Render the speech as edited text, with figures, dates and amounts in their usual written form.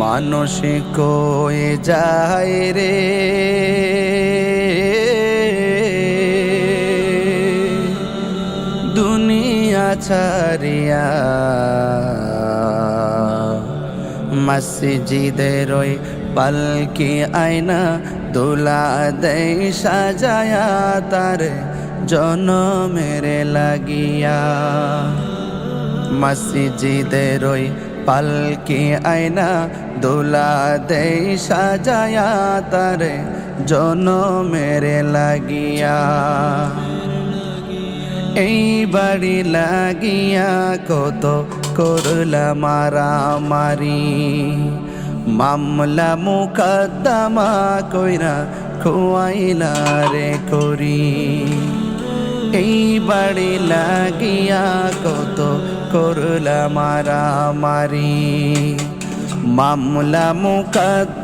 মানুষ কয়ে যায় রে দুনিয়া ছাড়িয়া, মসজিদের ওই পালকি আয়না দোলা দেয় সাজায়া তার জনমের লাগিয়া। মসজিদের ওই পালকি আয়না দোলা দেয় সাজায়া তার জনমের লাগিয়া। এই বাড়ি লাগিয়া কত করলা মারামারি, মামলা মুকদ্দমা কইরা খুয়াইলা রে করি। এই বাড়ি লাগিয়া কত করলা মারামারি, মামলা মুকদ্দমা